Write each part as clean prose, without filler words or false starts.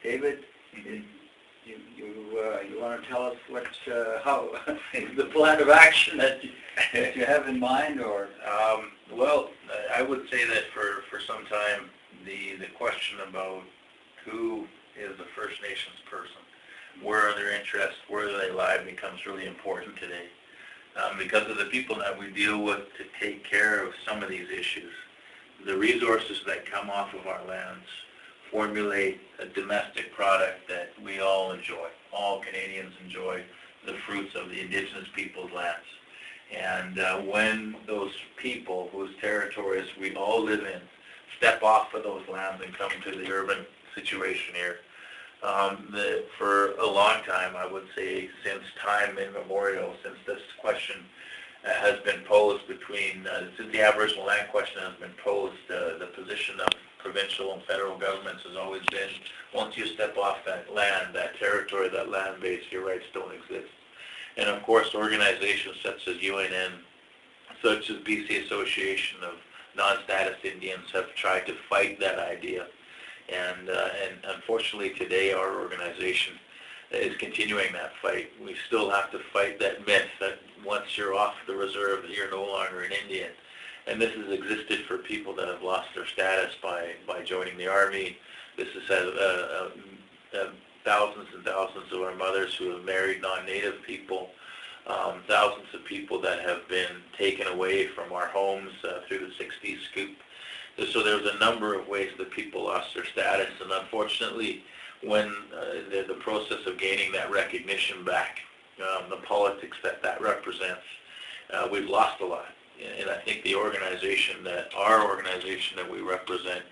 David, you want to tell us what how the plan of action that you have in mind, or? Well, I would say that for some time the question about who is the First Nations person, where are their interests, where do they lie, becomes really important today. Because of the people that we deal with to take care of some of these issues. The resources that come off of our lands formulate a domestic product that we all enjoy. All Canadians enjoy the fruits of the Indigenous people's lands. And when those people whose territories we all live in step off of those lands and come to the urban situation here, for a long time, I would say since time immemorial, since this question has been posed since the Aboriginal land question has been posed, the position of provincial and federal governments has always been, once you step off that land, that territory, that land base, your rights don't exist. And of course, organizations such as UNN, such as BC Association of Non-Status Indians have tried to fight that idea. And unfortunately today our organization is continuing that fight. We still have to fight that myth that once you're off the reserve, you're no longer an Indian. And this has existed for people that have lost their status by joining the Army. This has had thousands and thousands of our mothers who have married non-Native people, thousands of people that have been taken away from our homes through the 60s scoop. So there's a number of ways that people lost their status, and unfortunately, when the process of gaining that recognition back, the politics that represents, we've lost a lot. And I think our organization that we represent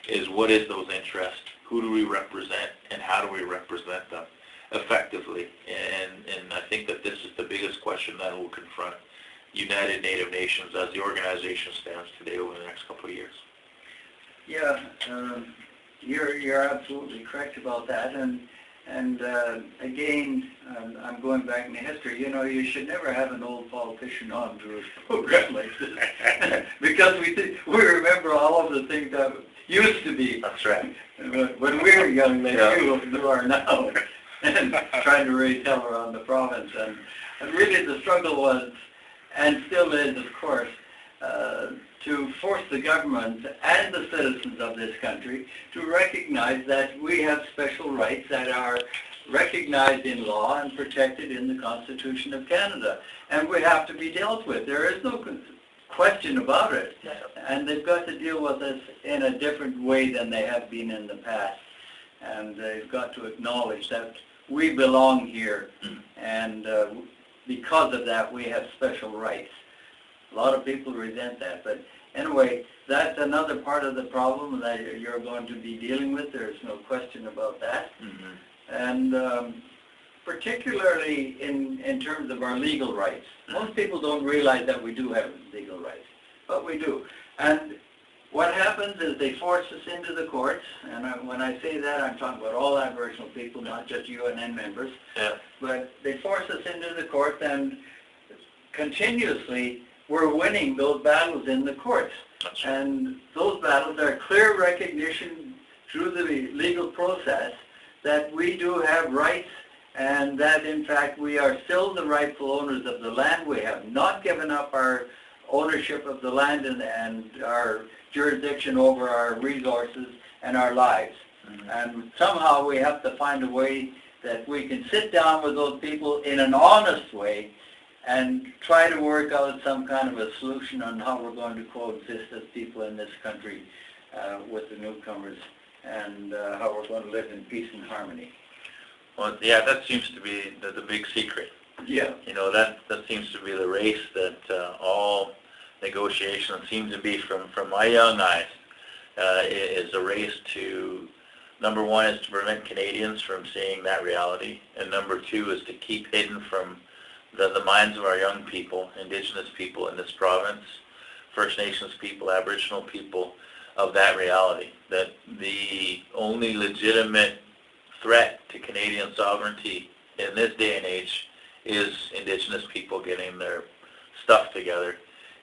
is what is those interests, who do we represent, and how do we represent them effectively. And I think that this is the biggest question that will confront United Native Nations as the organization stands today over the next couple of years. Yeah, you're absolutely correct about that, and again, I'm going back in history. You know, you should never have an old politician on to a program like this because we remember all of the things that used to be. That's right. When we were young, they knew who are now, and trying to raise hell around the province, and really the struggle was, and still is, of course, to force the government and the citizens of this country to recognize that we have special rights that are recognized in law and protected in the Constitution of Canada. And we have to be dealt with. There is no question about it. And they've got to deal with us in a different way than they have been in the past. And they've got to acknowledge that we belong here. And because of that, we have special rights. A lot of people resent that, but anyway, that's another part of the problem that you're going to be dealing with. There's no question about that. And particularly in terms of our legal rights. Most people don't realize that we do have legal rights, but we do. And what happens is they force us into the courts, and when I say that, I'm talking about all Aboriginal people, not just UNN members, but they force us into the courts, and continuously we're winning those battles in the courts. That's right. And those battles are clear recognition through the legal process that we do have rights, and that in fact we are still the rightful owners of the land. We have not given up our ownership of the land and our jurisdiction over our resources and our lives. And somehow we have to find a way that we can sit down with those people in an honest way and try to work out some kind of a solution on how we're going to coexist as people in this country with the newcomers, and how we're going to live in peace and harmony. Well, yeah, that seems to be the big secret. Yeah. You know, that seems to be the race that all negotiations seem to be, from my young eyes, is a race to, number one is to prevent Canadians from seeing that reality, and number two is to keep hidden from the minds of our young people, Indigenous people in this province, First Nations people, Aboriginal people, of that reality, that the only legitimate threat to Canadian sovereignty in this day and age is Indigenous people getting their stuff together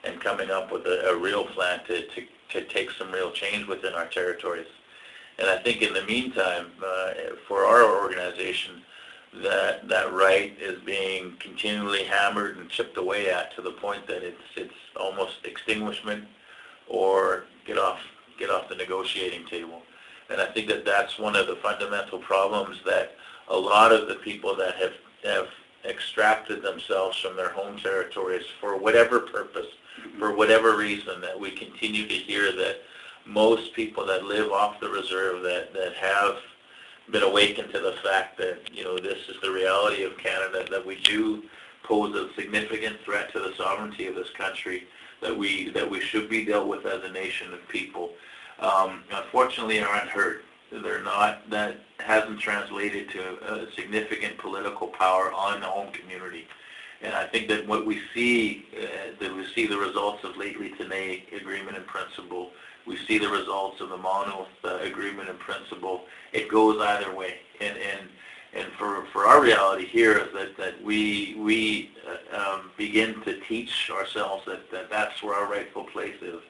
and coming up with a real plan to take some real change within our territories. And I think in the meantime, for our organization, that right is being continually hammered and chipped away at to the point that it's almost extinguishment or get off the negotiating table. And I think that's one of the fundamental problems that a lot of the people that have extracted themselves from their home territories for whatever purpose, for whatever reason, that we continue to hear that most people that live off the reserve that have been awakened to the fact that, this is the reality of Canada, that we do pose a significant threat to the sovereignty of this country, that we should be dealt with as a nation of people. Unfortunately, aren't heard. They're not. That hasn't translated to a significant political power on the home community. And I think that what we see, the results of Lately Today agreement in principle. We see the results of the Monmouth agreement in principle. It goes either way. And for our reality here is that we begin to teach ourselves that that's where our rightful place is.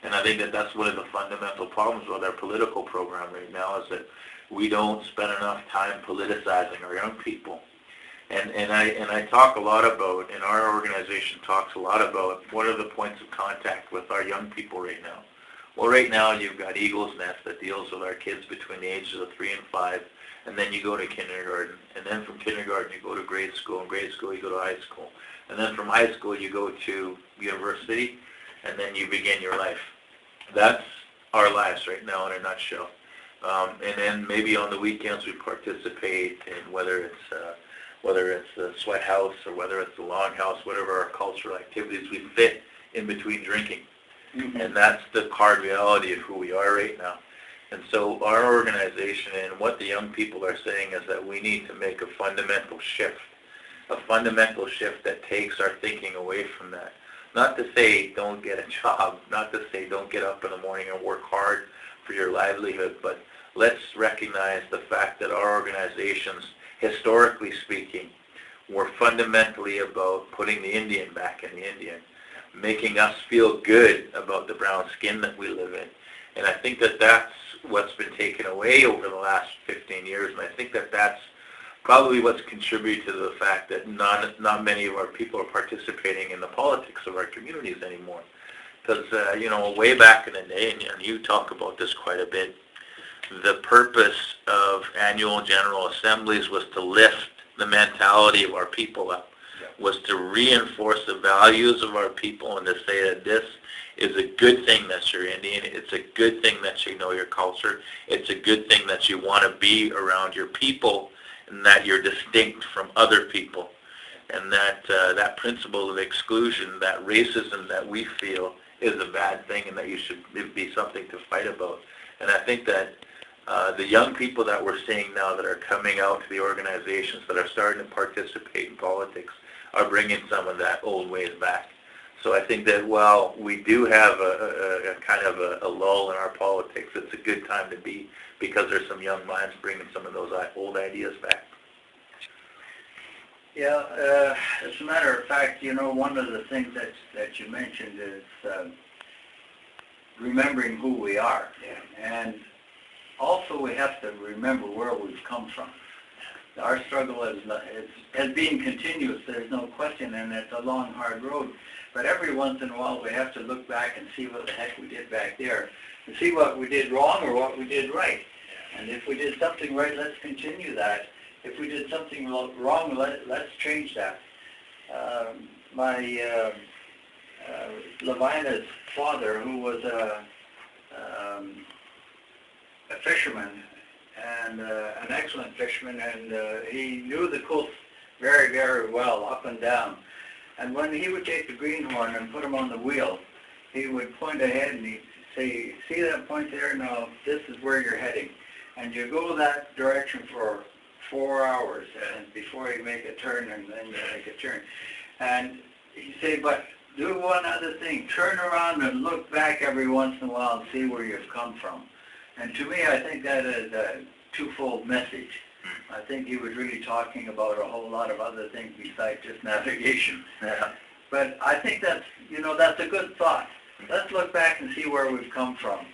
And I think that's one of the fundamental problems with our political program right now, is that we don't spend enough time politicizing our young people. And I talk a lot about, and our organization talks a lot about, what are the points of contact with our young people right now. Well, right now you've got Eagle's Nest that deals with our kids between the ages of 3 and 5, and then you go to kindergarten, and then from kindergarten you go to grade school, and grade school you go to high school, and then from high school you go to university, and then you begin your life. That's our lives right now in a nutshell. And then maybe on the weekends we participate in whether it's the sweat house or whether it's the long house, whatever our cultural activities, we fit in between drinking. Mm-hmm. And that's the hard reality of who we are right now. And so our organization and what the young people are saying is that we need to make a fundamental shift that takes our thinking away from that. Not to say don't get a job, not to say don't get up in the morning and work hard for your livelihood, but let's recognize the fact that our organizations, historically speaking, were fundamentally about putting the Indian back in the Indian, making us feel good about the brown skin that we live in. And I think that's what's been taken away over the last 15 years, and I think that's probably what's contributed to the fact that not many of our people are participating in the politics of our communities anymore. Because, way back in the day, and you talk about this quite a bit, the purpose of annual general assemblies was to lift the mentality of our people up, was to reinforce the values of our people and to say that this is a good thing that you're Indian, it's a good thing that you know your culture, it's a good thing that you want to be around your people, and that you're distinct from other people. And that principle of exclusion, that racism that we feel is a bad thing and that you should be something to fight about. And I think that the young people that we're seeing now that are coming out to the organizations that are starting to participate in politics are bringing some of that old ways back. So I think that while we do have a kind of a lull in our politics, it's a good time to be, because there's some young minds bringing some of those old ideas back. Yeah, as a matter of fact, one of the things that you mentioned is remembering who we are. Yeah. And also we have to remember where we've come from. Our struggle has been continuous, there's no question, and it's a long, hard road. But every once in a while we have to look back and see what the heck we did back there, and see what we did wrong or what we did right. And if we did something right, let's continue that. If we did something wrong, let's change that. Levina's father, who was a fisherman, and an excellent fisherman, and he knew the coast very, very well, up and down. And when he would take the greenhorn and put him on the wheel, he would point ahead and he'd say, see that point there? Now, this is where you're heading. And you go that direction for 4 hours and before you make a turn, and then you make a turn. And he'd say, but do one other thing. Turn around and look back every once in a while and see where you've come from. And to me, I think that is a twofold message. I think he was really talking about a whole lot of other things besides just navigation. Yeah. But I think that's a good thought. Let's look back and see where we've come from.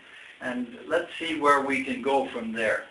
and let's see where we can go from there.